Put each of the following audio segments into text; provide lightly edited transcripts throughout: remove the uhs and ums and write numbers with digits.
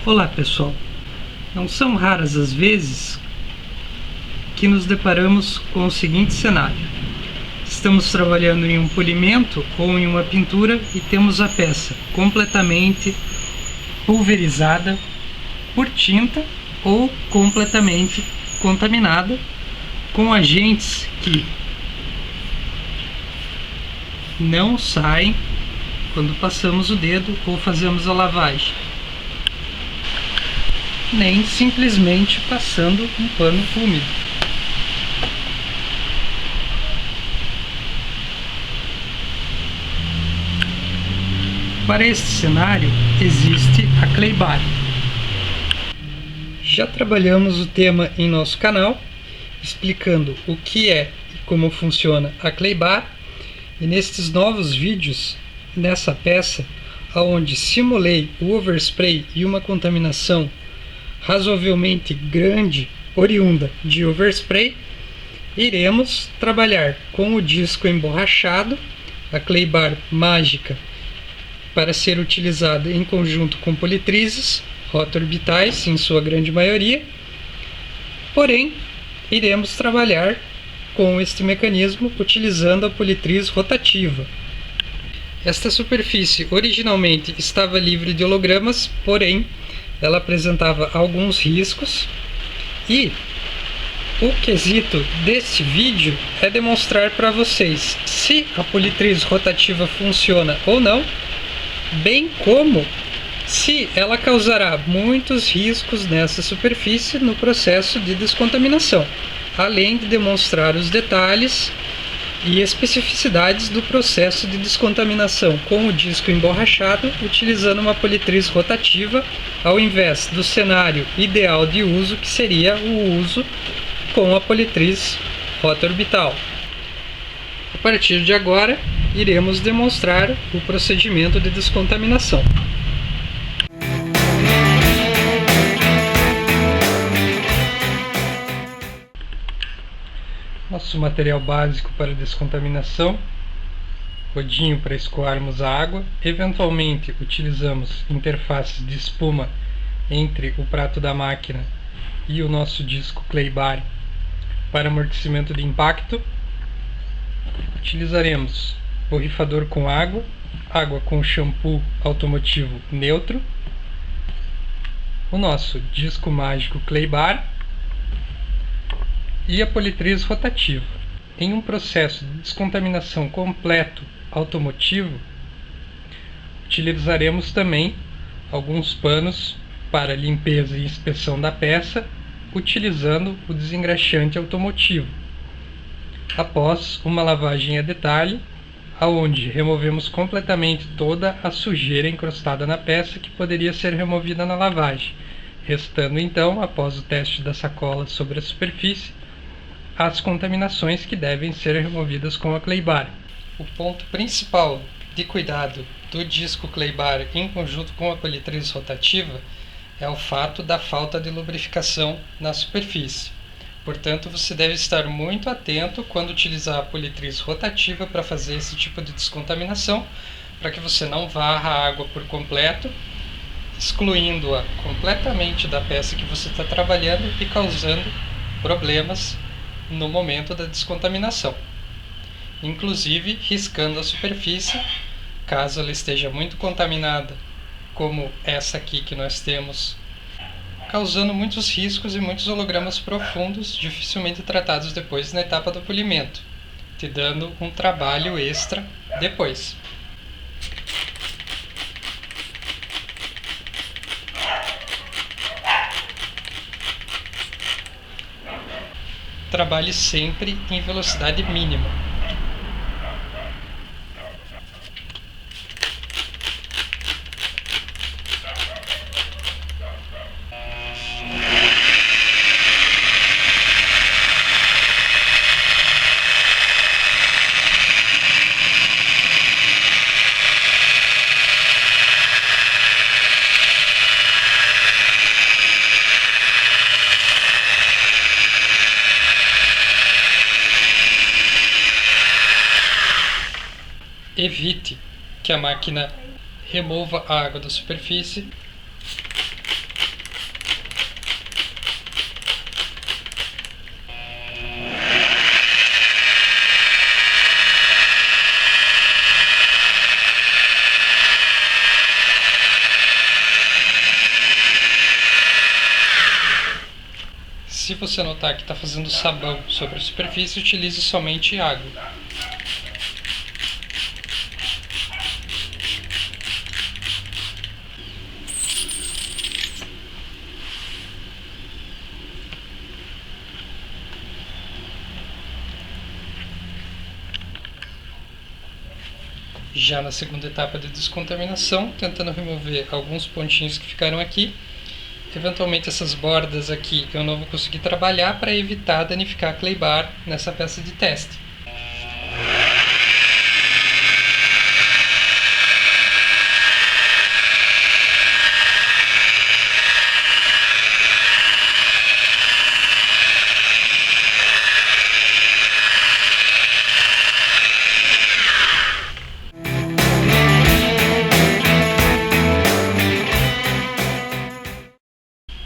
Olá pessoal, não são raras as vezes que nos deparamos com o seguinte cenário: estamos trabalhando em um polimento ou em uma pintura e temos a peça completamente pulverizada por tinta ou completamente contaminada com agentes que não saem quando passamos o dedo ou fazemos a lavagem, nem simplesmente passando um pano úmido. Para este cenário existe a Clay-Bar. Já trabalhamos o tema em nosso canal, explicando o que é e como funciona a Clay-Bar, e nestes novos vídeos, nessa peça, onde simulei o overspray e uma contaminação razoavelmente grande, oriunda de overspray, iremos trabalhar com o disco emborrachado, a Clay-Bar mágica, para ser utilizada em conjunto com politrizes rotorbitais, em sua grande maioria. Porém, iremos trabalhar com este mecanismo utilizando a politriz rotativa. Esta superfície originalmente estava livre de hologramas, porém ela apresentava alguns riscos, e o quesito deste vídeo é demonstrar para vocês se a politriz rotativa funciona ou não, bem como se ela causará muitos riscos nessa superfície no processo de descontaminação, além de demonstrar os detalhes e especificidades do processo de descontaminação com o disco emborrachado, utilizando uma politriz rotativa, ao invés do cenário ideal de uso, que seria o uso com a politriz rotorbital. A partir de agora, iremos demonstrar o procedimento de descontaminação. Nosso material básico para descontaminação: rodinho para escoarmos a água. Eventualmente utilizamos interfaces de espuma entre o prato da máquina e o nosso disco Clay-Bar para amortecimento de impacto. Utilizaremos borrifador com água, água com shampoo automotivo neutro, o nosso disco mágico Clay-Bar e a politriz rotativa. Em um processo de descontaminação completo automotivo, utilizaremos também alguns panos para limpeza e inspeção da peça, utilizando o desengraxante automotivo. Após uma lavagem a detalhe, aonde removemos completamente toda a sujeira encrustada na peça que poderia ser removida na lavagem, restando então, após o teste da sacola sobre a superfície, as contaminações que devem ser removidas com a Clay-Bar. O ponto principal de cuidado do disco Clay-Bar em conjunto com a politriz rotativa é o fato da falta de lubrificação na superfície. Portanto, você deve estar muito atento quando utilizar a politriz rotativa para fazer esse tipo de descontaminação, para que você não varra a água por completo, excluindo-a completamente da peça que você está trabalhando e causando problemas no momento da descontaminação, inclusive riscando a superfície, caso ela esteja muito contaminada, como essa aqui que nós temos, causando muitos riscos e muitos hologramas profundos, dificilmente tratados depois na etapa do polimento, te dando um trabalho extra depois. Trabalhe sempre em velocidade mínima. Evite que a máquina remova a água da superfície. Se você notar que está fazendo sabão sobre a superfície, utilize somente água. Já na segunda etapa de descontaminação, tentando remover alguns pontinhos que ficaram aqui. Eventualmente essas bordas aqui eu não vou conseguir trabalhar para evitar danificar a clay bar nessa peça de teste.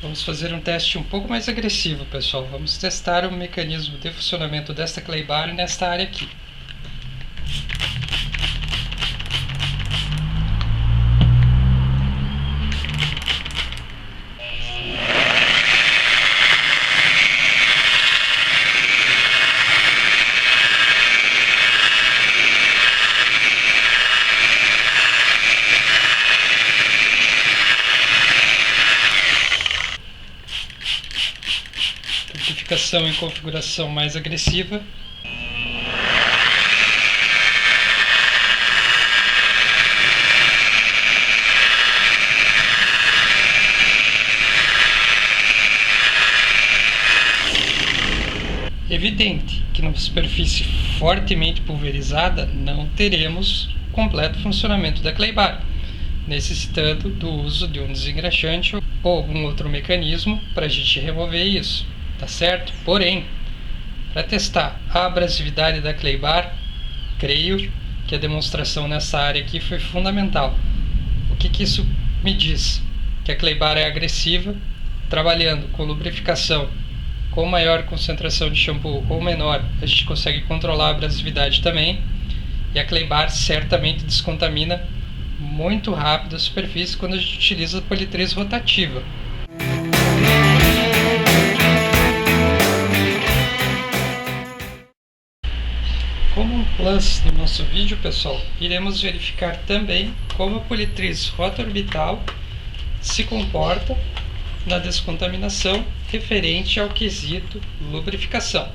Vamos fazer um teste um pouco mais agressivo, pessoal. Vamos testar o mecanismo de funcionamento desta clay bar nesta área aqui. Lubrificação em configuração mais agressiva. Evidente que numa superfície fortemente pulverizada não teremos completo funcionamento da clay bar, necessitando do uso de um desengraxante ou algum outro mecanismo para a gente remover isso. Tá certo? Porém, para testar a abrasividade da clay bar, creio que a demonstração nessa área aqui foi fundamental. O que isso me diz? Que a clay bar é agressiva, trabalhando com lubrificação com maior concentração de shampoo ou menor, a gente consegue controlar a abrasividade também, e a clay bar certamente descontamina muito rápido a superfície quando a gente utiliza a politriz rotativa. Como um plus no nosso vídeo, pessoal, iremos verificar também como a politriz rota-orbital se comporta na descontaminação referente ao quesito lubrificação.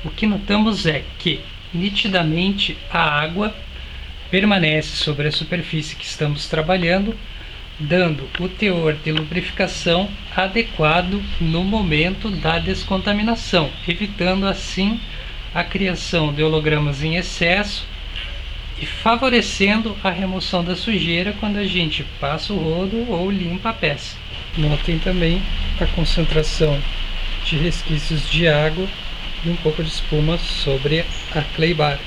O que notamos é que, nitidamente, a água permanece sobre a superfície que estamos trabalhando, dando o teor de lubrificação adequado no momento da descontaminação, evitando assim a criação de hologramas em excesso e favorecendo a remoção da sujeira quando a gente passa o rodo ou limpa a peça. Notem também a concentração de resquícios de água e um pouco de espuma sobre a clay bar.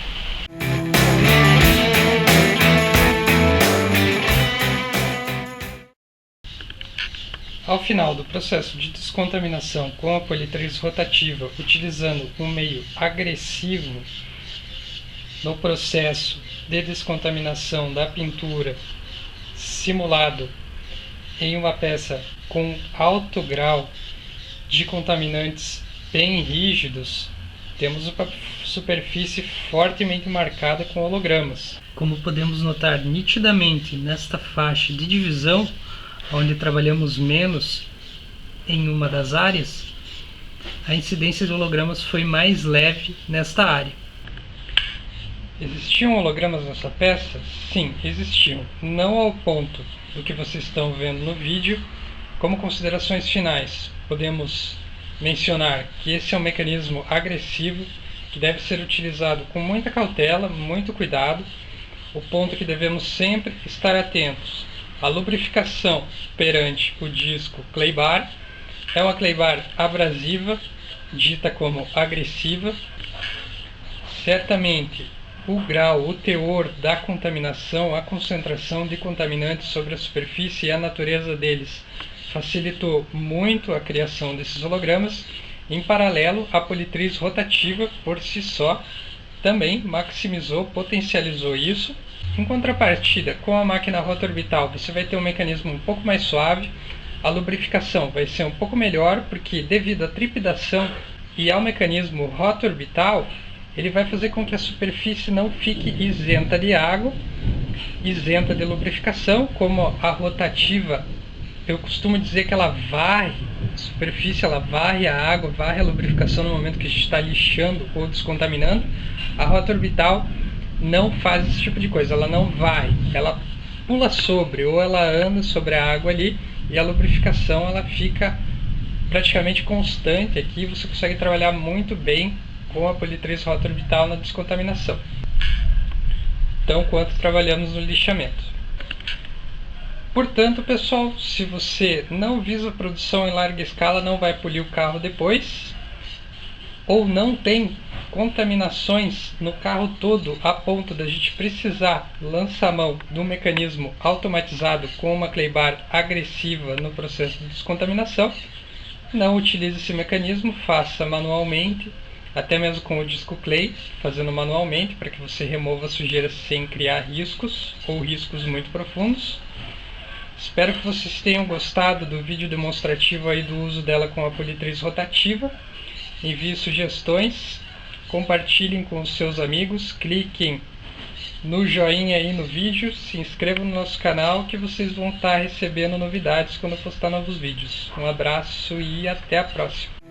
Ao final do processo de descontaminação com a politriz rotativa, utilizando um meio agressivo no processo de descontaminação da pintura simulado em uma peça com alto grau de contaminantes bem rígidos, temos uma superfície fortemente marcada com hologramas. Como podemos notar nitidamente nesta faixa de divisão, onde trabalhamos menos em uma das áreas, a incidência de hologramas foi mais leve nesta área. Existiam hologramas nessa peça? Sim, existiam. Não ao ponto do que vocês estão vendo no vídeo. Como considerações finais, podemos mencionar que esse é um mecanismo agressivo deve ser utilizado com muita cautela, muito cuidado. O ponto que devemos sempre estar atentos: a lubrificação perante o disco clay bar é uma clay bar abrasiva, dita como agressiva. Certamente o grau, o teor da contaminação, a concentração de contaminantes sobre a superfície e a natureza deles facilitou muito a criação desses hologramas. Em paralelo, a politriz rotativa por si só também maximizou, potencializou isso. Em contrapartida, com a máquina rotorbital você vai ter um mecanismo um pouco mais suave, a lubrificação vai ser um pouco melhor, porque devido à tripidação e ao mecanismo rotorbital, ele vai fazer com que a superfície não fique isenta de água, isenta de lubrificação, como a rotativa. Eu costumo dizer que ela varre a superfície, ela varre a água, varre a lubrificação no momento que a gente está lixando ou descontaminando. A rotorbital não faz esse tipo de coisa, ela não varre, ela pula sobre, ou ela anda sobre a água ali, e a lubrificação ela fica praticamente constante aqui. Você consegue trabalhar muito bem com a politriz rotorbital na descontaminação, tão quanto trabalhamos no lixamento. Portanto, pessoal, se você não visa produção em larga escala, não vai polir o carro depois, ou não tem contaminações no carro todo a ponto da gente precisar lançar mão de um mecanismo automatizado com uma clay bar agressiva no processo de descontaminação, não utilize esse mecanismo, faça manualmente, até mesmo com o disco clay, fazendo manualmente para que você remova a sujeira sem criar riscos ou riscos muito profundos. Espero que vocês tenham gostado do vídeo demonstrativo aí do uso dela com a politriz rotativa. Envie sugestões, compartilhem com os seus amigos, cliquem no joinha aí no vídeo, se inscrevam no nosso canal que vocês vão estar recebendo novidades quando eu postar novos vídeos. Um abraço e até a próxima!